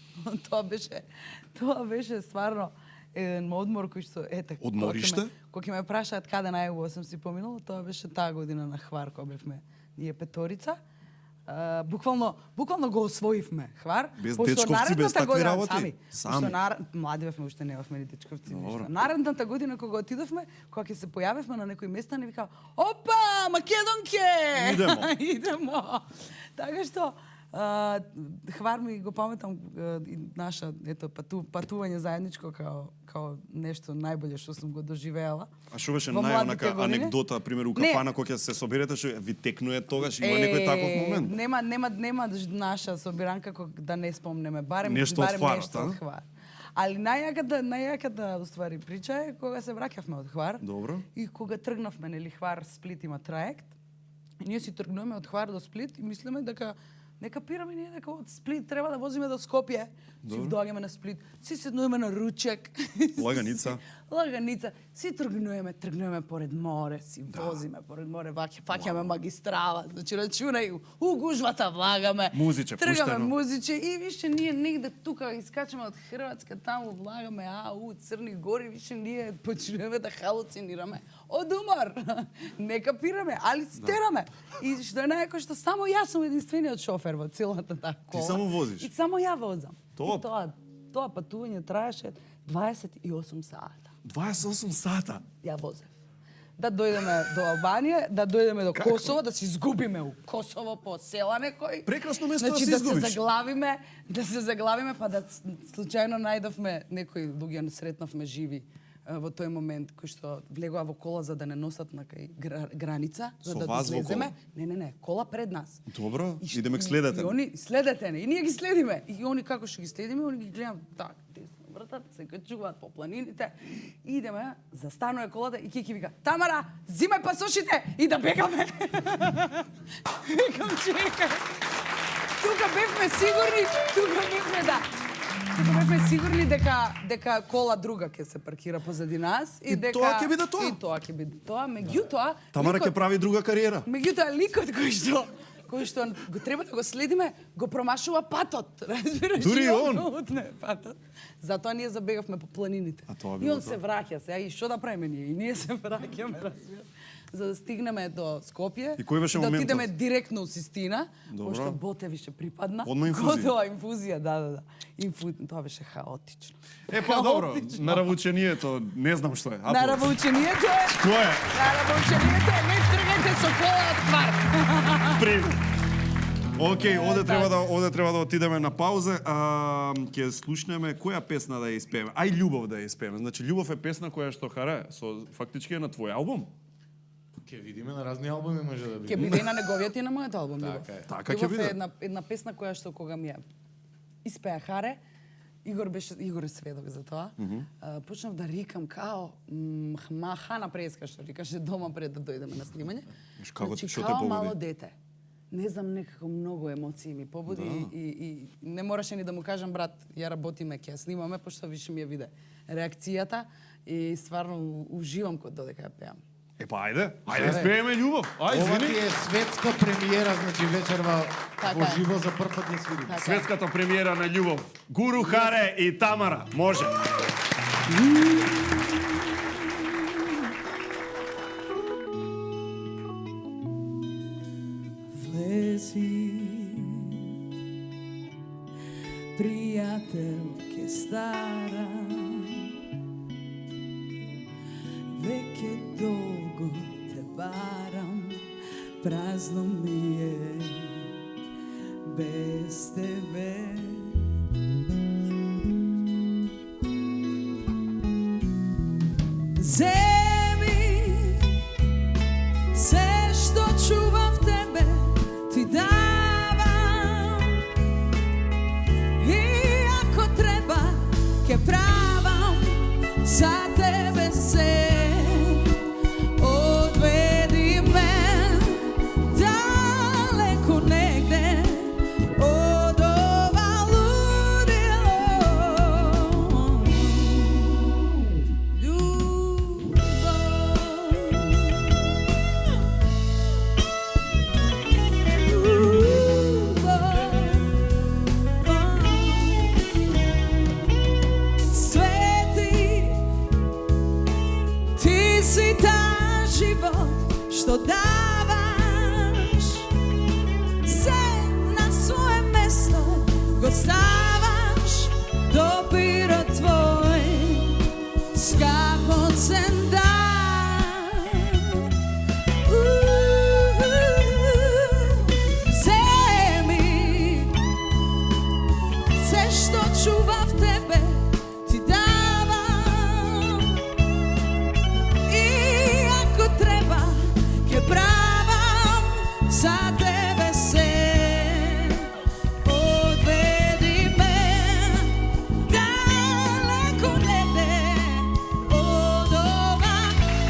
Speaker 13: Тоа беше стварно еден одмор кој што
Speaker 2: одмориште?
Speaker 13: Кога ќе ме прашаат каде најубаво сум си поминала, тоа беше таа година на Хвар кога бевме ние петорица. Буквално го освоивме Хвар.
Speaker 2: Без дечковци, без такви работи?
Speaker 13: Сами. Млади бевме, уште немавме ни дечковци. Наредната година кога отидовме, кога ќе се појавивме на некој места, не викаа: "Опа, Македонке!" Идемо. Така што Хвар ми го паметам и наша патување заедничко као нешто најболе што сум го доживеала.
Speaker 2: А што беше најонака анекдота, пример у кафана кога ќе се соберете, што ви текнуе тогаш, има некој таков момент?
Speaker 13: Нема наша собиранка да не спомнеме, барем
Speaker 2: нешто од
Speaker 13: Хвар. Али најаката уствари прича е кога се враќавме од Хвар.
Speaker 2: Добро.
Speaker 13: И кога тргнавме, нели, Хвар Сплит има траект. И ние си тргнуваме од Хвар до Сплит и мислиме дека не капираме ние дека од Сплит треба да возиме до Скопје. Си доаѓаме на Сплит, си седнуваме на ручек. Лаганица. Си тргнуваме поред море, си возиме поред море, фаќаме магистрала, значи рачунај, у гужвата влагаме.
Speaker 2: Музиче,
Speaker 13: тргаме музиче и више ние негде тука искачаме од Хрватска, таму влагаме, Црни Гори, више ние почнуваме да халуцинираме од умор. Не капираме, али си тераме. И што е најако што само јас сум единствениот шофер во целата таа кола.
Speaker 2: Ти само возиш?
Speaker 13: И само ја возам.
Speaker 2: Топ.
Speaker 13: Тоа патување траеше 28 сата.
Speaker 2: 28 сата?
Speaker 13: Ја возев. Да дојдеме до Албанија, да дојдеме до Косово, да се изгубиме у Косово по села некој.
Speaker 2: Прекрасно место
Speaker 13: да се
Speaker 2: изгубиш.
Speaker 13: Да се заглавиме, па да случајно најдовме некои луѓе, сретнавме живи во тој момент кој што влегува во кола за да не носат на кај граница, за да излеземе. Не, кола пред нас.
Speaker 2: Добро, идеме следете.
Speaker 13: И они следете не, и ние ги следиме. И они како што ги следиме, они ги гледам така, вратат, се качуваат по планините. Идеме, застанува колата и Кики вика: "Тамара, зимај пасошите и да бегаме." Викам, чекај. Тука бевме сигурни дека кола друга ќе се паркира позади нас
Speaker 2: и дека тоа ќе биде тоа.
Speaker 13: И тоа ќе биде тоа, меѓутоа
Speaker 2: Тамара ќе прави друга кариера.
Speaker 13: Меѓутоа ликот кој што го треба да го следиме, го промашува патот, разбираш?
Speaker 2: Дури он.
Speaker 13: Патот. Затоа ние забегавме по планините. И он се враќа се, и што да правиме ние? И ние се враќаме, разбираш? За да стигнеме до Скопје,
Speaker 2: и кој беше
Speaker 13: да
Speaker 2: моментот?
Speaker 13: отидеме директно у Систина, пошто Боте више припадна.
Speaker 2: Одма инфузија.
Speaker 13: Готова инфузија, да. Тоа беше хаотично.
Speaker 2: Па добро, на равучението, не знам што е.
Speaker 13: На равучението е...
Speaker 2: Кој е?
Speaker 13: На равучението е, не тргате со кола од Хвар.
Speaker 2: Океј, оде треба да отидеме на пауза. Ќе слушнеме која песна да ја испееме. Ај Љубов да ја испееме. Значи Љубов е песна која што фактички е на твој албум.
Speaker 15: Ке видиме на разни албуми може да биде.
Speaker 13: Ќе биде и на неговиот и на мојот албум.
Speaker 15: Така е.
Speaker 2: Така ќе биде.
Speaker 13: Една песна која што кога ми ја испеа Харе, Игор е сведок за тоа. Почнав да рикам као хана преска што рикаше дома пред да дојдеме на снимање.
Speaker 2: Како што те
Speaker 13: као
Speaker 2: побуди?
Speaker 13: мало дете. Не знам, некако многу емоции ми побуди и не мораше ни да му кажам брат, ја работиме, ќе ја снимаме, пошто више ми ја виде реакцијата и стварно уживам кога додека ја пеам.
Speaker 2: Па ајде спееме љубов. Ајде,
Speaker 15: Ова
Speaker 2: извини.
Speaker 15: ти е светска премиера, значи вечерва
Speaker 13: Така
Speaker 15: во
Speaker 13: е.
Speaker 15: живо за прв пат ја свириме.
Speaker 2: Светската премиера на љубов. Гуру Харе и Тамара. Може.
Speaker 16: Влези, пријател ке стара, веќе долго те барам, празно ми е без тебе. Земи се што чувам в тебе, ти давам, и ако треба ке правам за тебе се. Одведи ме далеко негде од ова лудило. Свети, ти си таа живот што даваш, се на свое место го ставаш, допирот твој скапоцен дар. Земи се што чува в тебе, ти давам, и ако треба ќе правам за тебе се. Одведи ме далеко негде од ова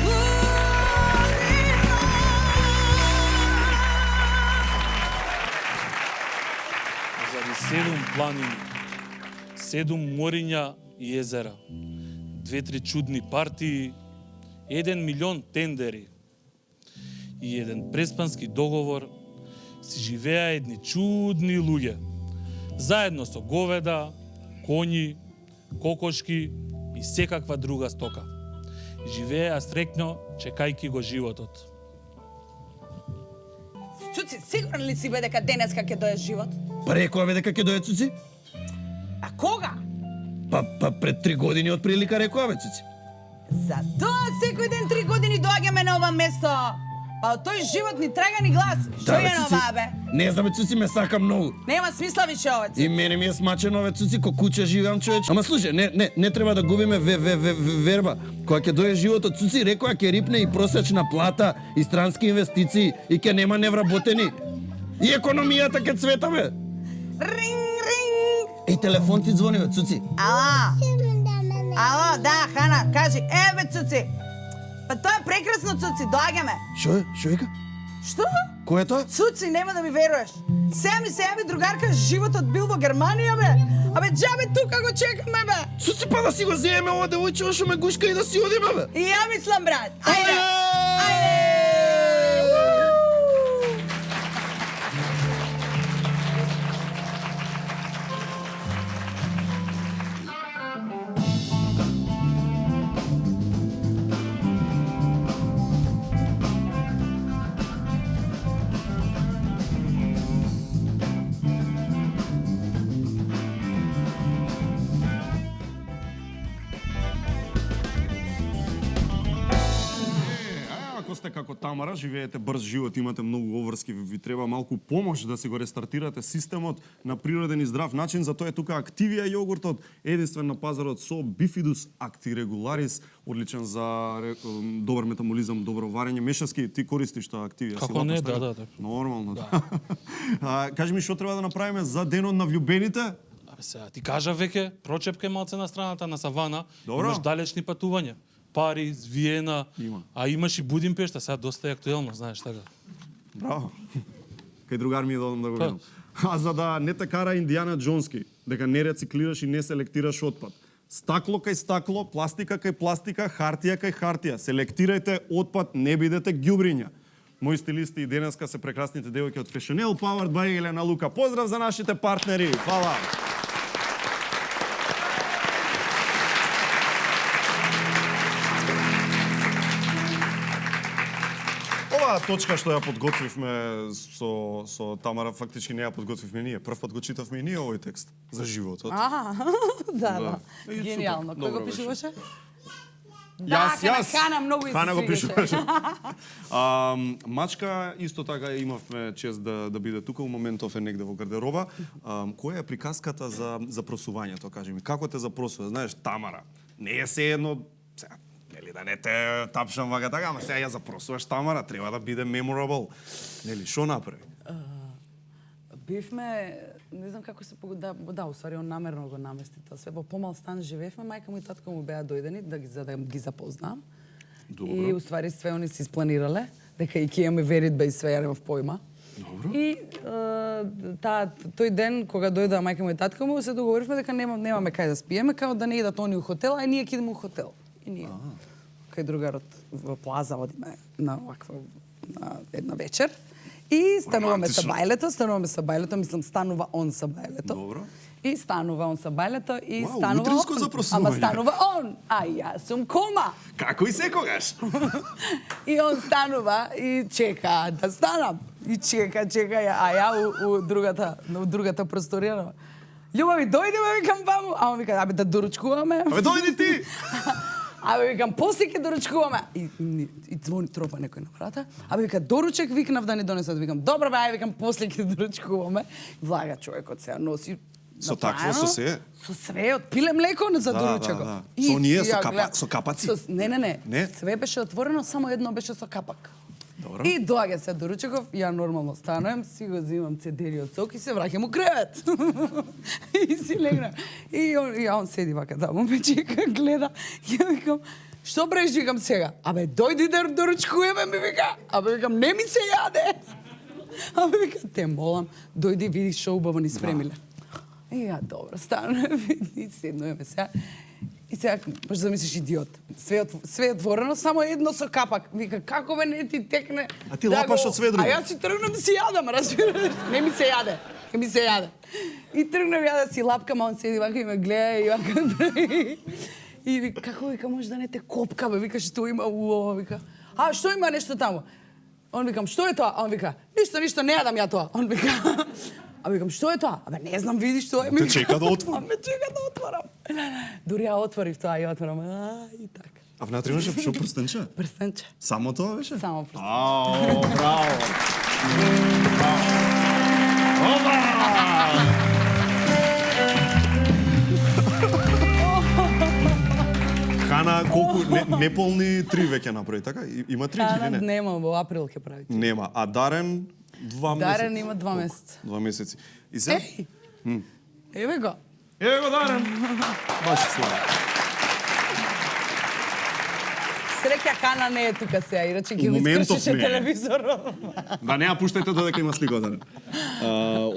Speaker 16: лудило.
Speaker 1: Заради 7 планини, 7 мориња и езера, 2-3 чудни партии, 1 милион тендери и еден преспански договор, си живеа едни чудни луѓе, заедно со говеда, коњи, кокошки и секаква друга стока. Живеа среќно, чекајки го животот.
Speaker 13: Цуци, сигурен ли си бе дека денеска ќе дојде живот?
Speaker 17: Па рекоа бе дека ќе дојде Цуци?
Speaker 13: А кога?
Speaker 17: Па пред 3 години од прилика рекоа бе Цуци.
Speaker 13: Затоа секој ден 3 години доаѓаме на ова место. Па од тој живот ни трега ни глас. Што
Speaker 17: Да, бе,
Speaker 13: е на
Speaker 17: Цуци.
Speaker 13: ова, бе?
Speaker 17: Не знам бе Цуци, ме сака многу.
Speaker 13: Нема смисла више ова,
Speaker 17: И мене ми е смачено бе Цуци, ко куче живеам човеч. Ама слушај, не треба да губиме верба. Кога ќе дојде животот Цуци, рекоа ќе рипне и просечна плата, и странски инвестиции, и ќе нема невработени. И економијата ќе цвета бе. И телефон ти звони бе Цуци.
Speaker 13: Ало, да, Хана, кажи. Бе, Цуци. Па тоа е прекрасно, Цуци, доаѓаме.
Speaker 17: Шо е? Шо вика?
Speaker 13: Што?
Speaker 17: Кој е тоа?
Speaker 13: Цуци, нема да ми веруваш. Сега ми се јави другарка, животот бил во Германија, бе. Абе, џабе тука го чекаме, бе.
Speaker 17: Цуци, па да си го земеме ова девојче што ме гушка и да си одиме, бе.
Speaker 13: И ја мислам, брат. Ајде.
Speaker 2: ако сте како Тамара, живеете брз живот, имате многу обврски, ви треба малку помош да си го рестартирате системот на природен и здрав начин, затоа е тука Активија јогуртот, единствен на пазарот со Bifidus actiregularis, одличен за добар метаболизам, добро варење. Мешевски, ти користиш тоа Активија?
Speaker 1: Како не, да.
Speaker 2: Нормално. Да. Кажи ми, што треба да направиме за денот на влюбените?
Speaker 1: Сега ти кажа веќе, прочепке малце на страната на Савана,
Speaker 2: Добро.
Speaker 1: имаш далечни патувања. Париз, Виена, а имаш и Будимпешта, сега доста е актуелно, знаеш така.
Speaker 2: Браво. Кај другар ми е додам да го видам. А за да не те кара Индиана Джонски, дека не рециклираш и не селектираш отпад. Стакло кај стакло, пластика кај пластика, хартија кај хартија. Селектирајте отпад, не бидете ѓубриња. Мои стилисти и денеска се прекрасните девојки од Fashionelle, powered by Елена Лука. Поздрав за нашите партнери. Фала. Оваа точка што ја подготвивме со Тамара, фактички не ја подготвивме ние. Прв пат го читавме и ние овој текст за животот.
Speaker 13: Да.
Speaker 2: И
Speaker 13: Гениално.
Speaker 2: супер,
Speaker 13: Кој го
Speaker 2: добро беше.
Speaker 13: пишуваше?
Speaker 2: Јас.
Speaker 13: Хана многу
Speaker 2: Хана го
Speaker 13: изсигаше.
Speaker 2: пишуваше. Мачка исто така имавме чест да биде тука, у моментов е негде во гардероба. Која е приказката за просувањето, кажи ми? Како те запросува? Знаеш, Тамара, не е се едно сега, нели да не те тапшам вака така, ама сега ја запросуваш Тамара, треба да биде memorable. Нели, шо направи?
Speaker 13: Бевме, не знам како се уствари он намерно го намести тоа све. Во помал стан живеевме, мајка му и татко му беа дојдени за да ги запознам.
Speaker 2: Добро.
Speaker 13: И уствари све они си испланирале, дека и ќе имаме веридба и све, ја немав појма.
Speaker 2: Добро.
Speaker 13: И тој ден кога дојдоа мајка му и татко му, се договоривме дека немаме кај да спиеме, као да не идат они у хотел, а ние ќе идеме у хотел. И ние кај другарот во плаза одиме на една вечер. И стануваме со бајлето, мислам станува он со бајлето.
Speaker 2: Добро.
Speaker 13: И станува он со бајлето и
Speaker 2: Вау,
Speaker 13: станува
Speaker 2: утринско
Speaker 13: он.
Speaker 2: запросување.
Speaker 13: Ама станува он, а јас сум кома.
Speaker 2: Како и секогаш.
Speaker 13: И он станува и чека да станам. И чека, а ја у другата просторија. Љубави, дојдеме, викам ваму. А он вика, абе да доручкуваме.
Speaker 2: Абе дојди ти.
Speaker 13: Абе викам, после ќе доручкуваме. И звони тропа некој на врата. Абе вика, доручек викнав да ни донесат. Викам, добро бе, викам, после ќе доручкуваме. Влага човекот се носи
Speaker 2: Со такво, со се?
Speaker 13: Со све, од пиле млеко за доручекот.
Speaker 2: Да. Со ние, со капаци?
Speaker 13: Не. Све беше отворено, само едно беше со капак.
Speaker 2: Добро.
Speaker 13: И доаѓа се доручеков, ја нормално станувам, си го взимам цедериот сок и се враќам у кревет. И си легнам. И он седи вака таму, ме чека, гледа. И ја викам, што правиш, викам сега? Абе, дојди да доручкуваме, ми вика. Абе, викам, не ми се јаде. Абе, вика, те молам, дојди види што убаво ни спремиле. И ја, добро, стануваме и седнуваме сега. И сега, може да мислиш идиот. Све отворено, само едно со капак. Вика, како бе не ти текне?
Speaker 2: А ти лапаш од све друго.
Speaker 13: А јас си тргнам да си јадам, разбираш? Не ми се јаде. Ке ми се јаде. И тргнам ја да си лапкам, а он седи вака и ме гледа и вака. И вика, како вика, може да не те копка, бе, вика, што има у ова, вика. А, што има нешто таму? Он викам, што е тоа? А он вика, ништо, не јадам ја тоа. Он вика, а викам, што е тоа? Абе, не знам, види што е.
Speaker 2: Те чека да отворам.
Speaker 13: Ме чека да отворам. Дури ја отворив тоа и отворам. И така.
Speaker 2: А внатре имаше што прстенче?
Speaker 13: Прстенче.
Speaker 2: Само тоа беше?
Speaker 13: Само прстенче.
Speaker 2: Ао, браво. Оба! Хана, колку неполни 3 веќе направи, така? Има 3 или
Speaker 13: Хана
Speaker 2: не?
Speaker 13: нема, во април ќе прави.
Speaker 2: Нема. А Дарен 2 месеци.
Speaker 13: Дарен има 2 месеца.
Speaker 2: 2 месеци. И се?
Speaker 13: Еве го.
Speaker 2: Еве го Дарен. Баш слава.
Speaker 13: Среќа Хана не е тука сега, иначе ќе
Speaker 2: У
Speaker 13: го
Speaker 2: моментов
Speaker 13: искршише
Speaker 2: не е.
Speaker 13: телевизорот.
Speaker 2: Да не ја пуштајте додека има слика Дарен.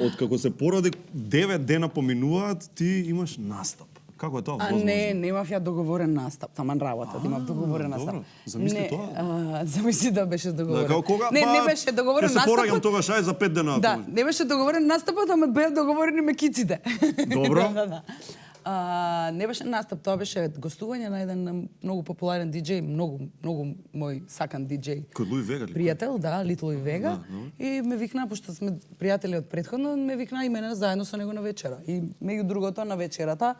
Speaker 2: Откако се породи 9 дена поминуваат, ти имаш настап. Како е тоа
Speaker 13: А
Speaker 2: возможно?
Speaker 13: не, немав ја договорен настап, таман работа, да имав договорен настап.
Speaker 2: Добро, замисли
Speaker 13: Не,
Speaker 2: тоа.
Speaker 13: замисли да беше договорен.
Speaker 2: Како кога?
Speaker 13: Не беше договорен
Speaker 2: Ќе се пораѓам
Speaker 13: настапот.
Speaker 2: тогаш, ај за 5 дена.
Speaker 13: Да, не беше договорен настапот, ама беа договорени мекиците.
Speaker 2: Добро.
Speaker 13: Да. Не беше настап, тоа беше гостување на еден многу популарен диџеј, многу мој сакан диџеј.
Speaker 2: Кој Луи Вега ли?
Speaker 13: Пријател, да, Литл Луи Вега.
Speaker 2: Да,
Speaker 13: И ме викна, пошто сме пријатели од претходно, ме викна и мене заедно со него на вечера. И меѓу другото на вечерата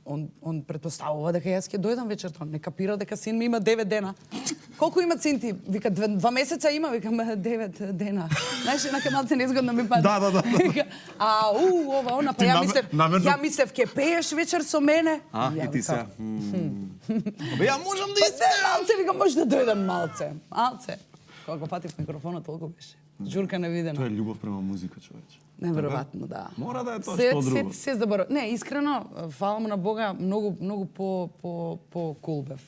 Speaker 13: он предпоставува дека јас ќе дојдам вечерта. Не капира дека син ми има 9 дена. колку има цинти? Вика, 2 месеца има, викам 9 дена. Знаеш, еднака малце незгодно ми пада.
Speaker 2: Да.
Speaker 13: Вика, ова, она, па ја мислев, ке пееш вечер со мене.
Speaker 2: И ти се. Бе, ја можам да
Speaker 13: испеам. Малце, викам, може да дојдам малце. Кога патив микрофонот, толку беше. Журка невидена.
Speaker 2: Тоа е љубов према музика, човече.
Speaker 13: Неверојатно, да.
Speaker 2: Мора да е тоа што друго.
Speaker 13: Се заборав. Не, искрено, фала му на Бога, многу по кул бев.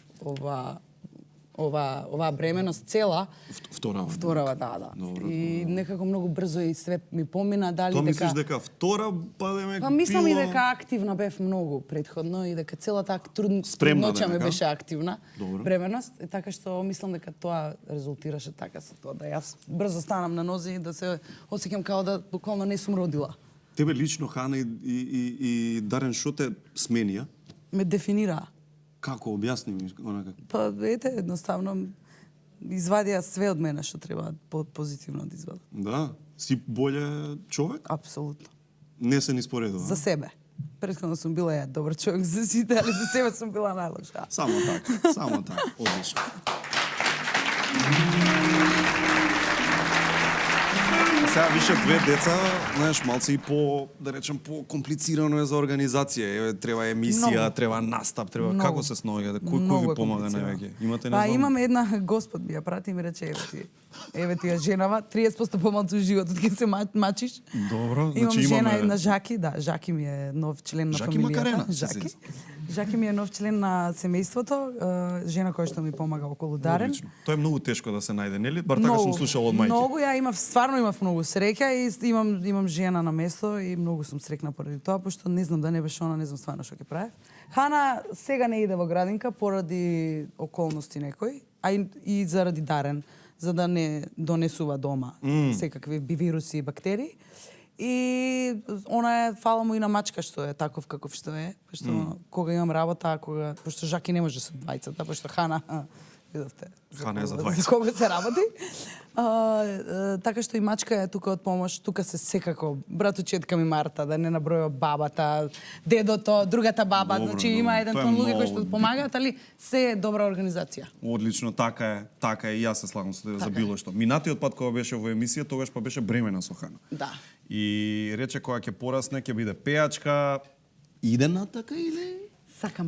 Speaker 13: Оваа бременост цела. Вторава, да.
Speaker 2: Добро.
Speaker 13: И некако многу брзо и све ми помина, дали
Speaker 2: Тоа
Speaker 13: дека...
Speaker 2: мислиш дека втора, па да ме
Speaker 13: Па мислам и дека активна бев многу предходно и дека целата трудноќа ми беше активна бременост. И така што мислам дека тоа резултираше така со тоа да јас брзо станам на нози и да се осеќам као да буквално не сум родила.
Speaker 2: Тебе лично, Хана и Дарен, шо те сменија?
Speaker 13: Ме дефинираа.
Speaker 2: Како, објасни ми, онака?
Speaker 13: Па, ете, едноставно извадија све од мене што треба позитивно да извадат.
Speaker 2: Да? Си боле човек?
Speaker 13: Апсолутно.
Speaker 2: Не се ни споредува?
Speaker 13: За себе. Претходно сум била ја добар човек за сите, али за себе сум била најлоша.
Speaker 2: Само така. Одлично. Сега више 2 деца, знаеш, малце и по, да речем, по комплицирано е за организација. Треба емисија, треба настап, треба како се сноѓате? Кој ви помага највеќе? Имате
Speaker 13: Па имам една Господ ми ја прати и ми рече еве ти ја женава, 30% помалку животот ќе се мачиш.
Speaker 2: Добро,
Speaker 13: имам
Speaker 2: значи
Speaker 13: жена
Speaker 2: имаме...
Speaker 13: една Жаки, да, Жаки ми е нов член на фамилијата. Жаки ми е нов член на семејството, жена која што ми помага околу Дарен.
Speaker 2: Тоа е многу тешко да се најде, нели? Бар така сум слушал од мајки.
Speaker 13: Многу, стварно имав многу среќа и имам жена на место и многу сум среќна поради тоа, пошто не знам да не беше она, не знам стварно што ќе прави. Хана сега не иде во градинка поради околности некои, а и заради Дарен, за да не донесува дома секакви вируси и бактерии. И она е, фала му и на мачка што е таков каков што е, пошто кога имам работа, пошто Жаки не може со двајцата, пошто Хана видовте.
Speaker 2: Хана е за двајца.
Speaker 13: За кога се работи. Така што и мачка е тука од помош, тука се секако братучетка ми Марта, да не набројува бабата, дедото, другата баба, значи има еден тон луѓе кои што помагаат, али се е добра организација.
Speaker 2: Одлично, така е, и јас се слагам со за било што. Минатиот пат кога беше во емисија, тогаш па беше бремена со Хана.
Speaker 13: Да.
Speaker 2: И рече кога ќе порасне, ќе биде пејачка. Иде на така или?
Speaker 13: Сака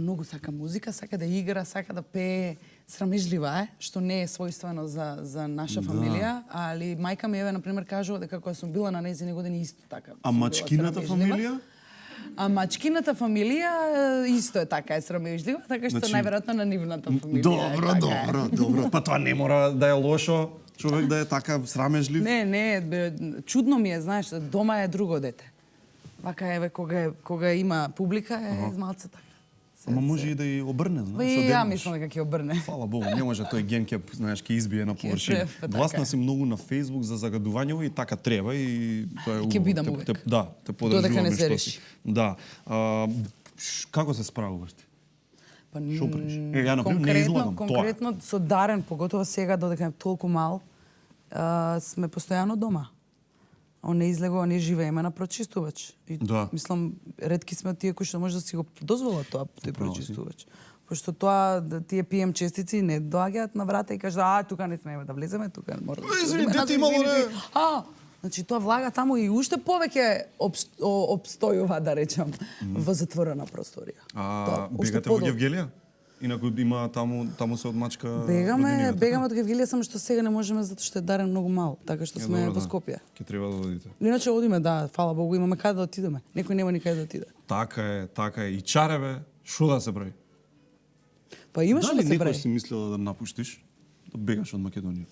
Speaker 13: музика, сака да игра, сака да пее. Срамежлива е, што не е својствено за наша фамилија, али мајка ми еве на пример кажува дека кога сум била на нејзини години исто така.
Speaker 2: А мачкината фамилија?
Speaker 13: А мачкината фамилија исто е така, е срамежлива, така што најверојатно на нивната фамилија.
Speaker 2: Добро. Па тоа не мора да е лошо, човек да е така срамежлив.
Speaker 13: Не, чудно ми е, знаеш, дома е друго дете. Вака еве кога има публика е малце така.
Speaker 2: Ама може и да ја обрне, знаеш.
Speaker 13: И ја мислам дека ќе обрне.
Speaker 2: Фала Богу, не може тој ген ќе, знаеш, ќе избие на површина. Гласна си многу на Facebook за загадувањето и така треба и тоа е убаво.
Speaker 13: Ќе бидам увек.
Speaker 2: Да, те поддржуваме.
Speaker 13: Додека не се реши.
Speaker 2: Да. Како се справуваш ти? Шо правиш? Ја например не излагам тоа.
Speaker 13: Конкретно со Дарен, поготово сега додека е толку мал, сме постојано дома. Он не излегува, ние живееме на прочистувач. И, мислам, ретки сме тие кои што може да си го дозволат тоа тој прочистувач. Пошто тоа, тие PM честици не доаѓаат на врата и кажат, тука не смееме да влеземе, тука мора да...
Speaker 2: Извините, имало не...
Speaker 13: Значи, тоа влага таму и уште повеќе обстојува, да речам, во затворена просторија.
Speaker 2: Бегате во Гевгелија? Инаку има таму се одмачка.
Speaker 13: Бегаме од Гевгелија, само што сега не можеме затоа што е Дарен многу мал, така што сме во Скопје.
Speaker 2: Ќе треба да одите.
Speaker 13: Иначе одиме, да, фала Богу, имаме каде да отидеме. Некој нема никаде да отиде.
Speaker 2: Така е. И чареве, шо да се прави?
Speaker 13: Па имаше да се прави.
Speaker 2: Дали некој си мислела да напуштиш, да бегаш од Македонија?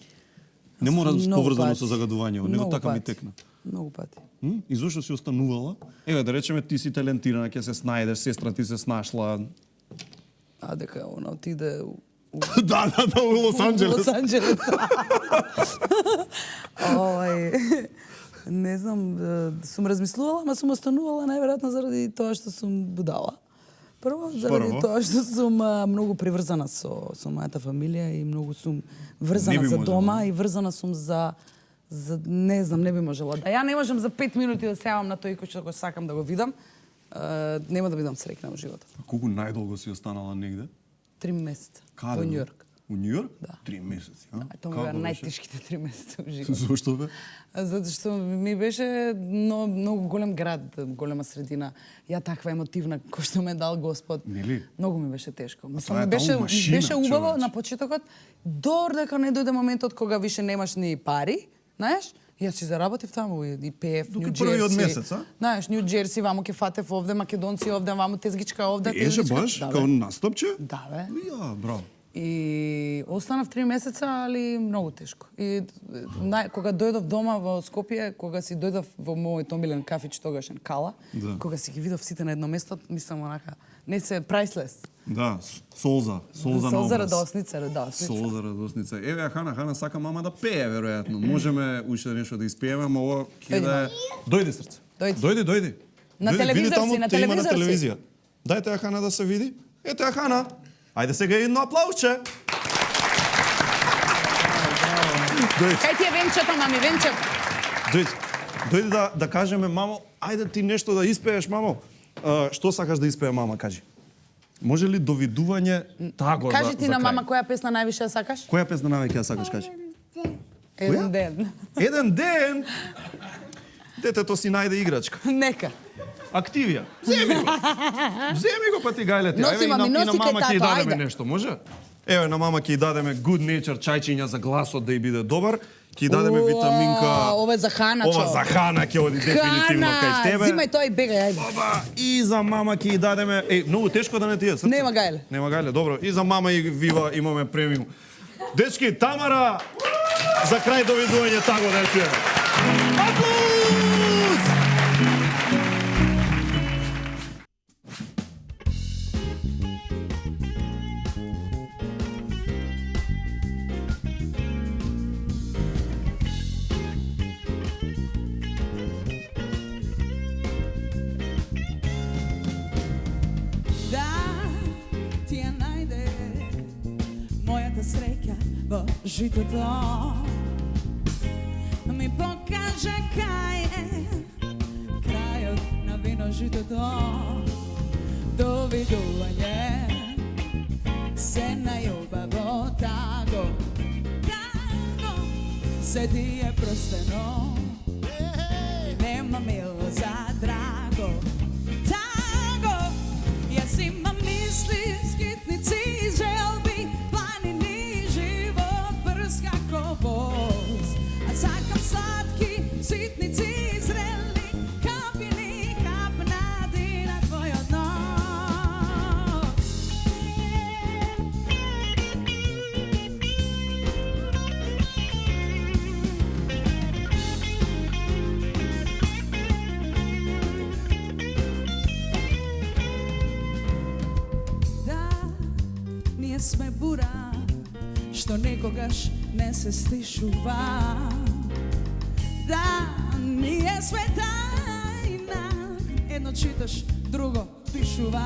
Speaker 2: Не мора поврзано со загадување, него така ми текна.
Speaker 13: Многу пати.
Speaker 2: И зошто си останувала? Еве да речеме ти си талентирана, ќе се снајдеш, сестра ти се снашла.
Speaker 13: А дека она отиде
Speaker 2: Да, во Лос Анџелес.
Speaker 13: Не знам, сум размислувала, ама сум останувала најверојатно заради тоа што сум будала. Прво, заради тоа што сум многу приврзана со мојата фамилија и многу сум врзана за дома и врзана сум за не знам, не би можела. Да ја не можам за 5 минути да се јавам на тој кој што го сакам да го видам. Нема да бидам среќна во животот.
Speaker 2: Колку најдолго си останала негде?
Speaker 13: 3 месеца
Speaker 2: во
Speaker 13: Њујорк.
Speaker 2: У Нью Йорк? Да. 3 месеци, а?
Speaker 13: Тоа ми беа најтешките 3 месеца во живот.
Speaker 2: Зошто бе?
Speaker 13: Затоа што ми беше многу голем град, голема средина. Ја таква емотивна кој што ме дал Господ.
Speaker 2: Нели?
Speaker 13: Многу ми беше тешко.
Speaker 2: тоа е
Speaker 13: Ми беше
Speaker 2: таму машина,
Speaker 13: беше убаво
Speaker 2: човече.
Speaker 13: на почетокот, додека не дојде моментот кога више немаш ни пари, знаеш? Јас си заработив таму и пеев Нью Џерси.
Speaker 2: првиот месец, а?
Speaker 13: Знаеш, Нью Џерси, ваму ќе фатев овде, македонци овде, ваму тезгичка овде,
Speaker 2: Еше
Speaker 13: тезгичка.
Speaker 2: баш,
Speaker 13: Да, бе.
Speaker 2: као настапче?
Speaker 13: Да, бе.
Speaker 2: Ја, браво.
Speaker 13: И останав 3 месеца, али многу тешко. И кога дојдов дома во Скопје, кога си дојдов во мојот омилен кафич тогашен Кала,
Speaker 2: Да.
Speaker 13: кога си ги видов сите на едно место, мислам онака, не се priceless.
Speaker 2: Да, солза на
Speaker 13: Солза
Speaker 2: образ.
Speaker 13: радосница.
Speaker 2: Солза радосница. Еве Хана сака мама да пее веројатно. Можеме уште нешто да испееме, ама ова ќе да дојде срце. Дојди.
Speaker 13: На
Speaker 2: Дојди,
Speaker 13: телевизор
Speaker 2: види таму,
Speaker 13: си, на
Speaker 2: те има
Speaker 13: телевизор си.
Speaker 2: телевизија. Дајте ја Хана да се види. Ете ја Хана. Ајде сега едно аплаусче.
Speaker 13: Кај ти е венчето, мами, венчето?
Speaker 2: Дојди да кажеме, мамо, ајде ти нешто да испееш, мамо. Што сакаш да испее мама, кажи. Може ли довидување таго
Speaker 13: Кажи ти
Speaker 2: за
Speaker 13: на
Speaker 2: крај?
Speaker 13: мама која песна највише ја сакаш?
Speaker 2: Која песна највеќе ја сакаш, кажи?
Speaker 13: Еден ден.
Speaker 2: Еден ден? Детето си најде играчка.
Speaker 13: Нека.
Speaker 2: Активија. Земи го па ти гајле ти.
Speaker 13: Носи, мами,
Speaker 2: и
Speaker 13: носи
Speaker 2: на
Speaker 13: кај
Speaker 2: мама ќе ја
Speaker 13: тато,
Speaker 2: дадеме
Speaker 13: ајде.
Speaker 2: нешто, може? Еве на мама ќе ја дадеме good nature чајчиња за гласот да ја биде добар. Ќе ја дадеме витаминка.
Speaker 13: Ова е за Хана,
Speaker 2: Ова за Хана ќе оди дефинитивно кај тебе.
Speaker 13: Зимај тоа и бегај, ајде.
Speaker 2: И за мама ќе ја дадеме. Многу тешко да не ти е срце.
Speaker 13: Нема гајле.
Speaker 2: Нема гајле, добро. И за мама и Вива имаме премиум. Дечки, Тамара, за крај довидување таго да ја чуеме. Аплауз!
Speaker 16: Да ти ја најде мојата среќа во житото. Ми покажа кај е крајот на вино житото. Довидување се најубаво таго. Таго се ти е простено. Нема мило за драго. Таго јас имам мисли, скитници и желби, планини, живот брз како воз. А сакам сладки, ситници и зрели, капини, капнади на твојот нос. Да, ние сме бура, што никогаш не се стишува. Да, ние сме тајна, едно читаш, друго пишува.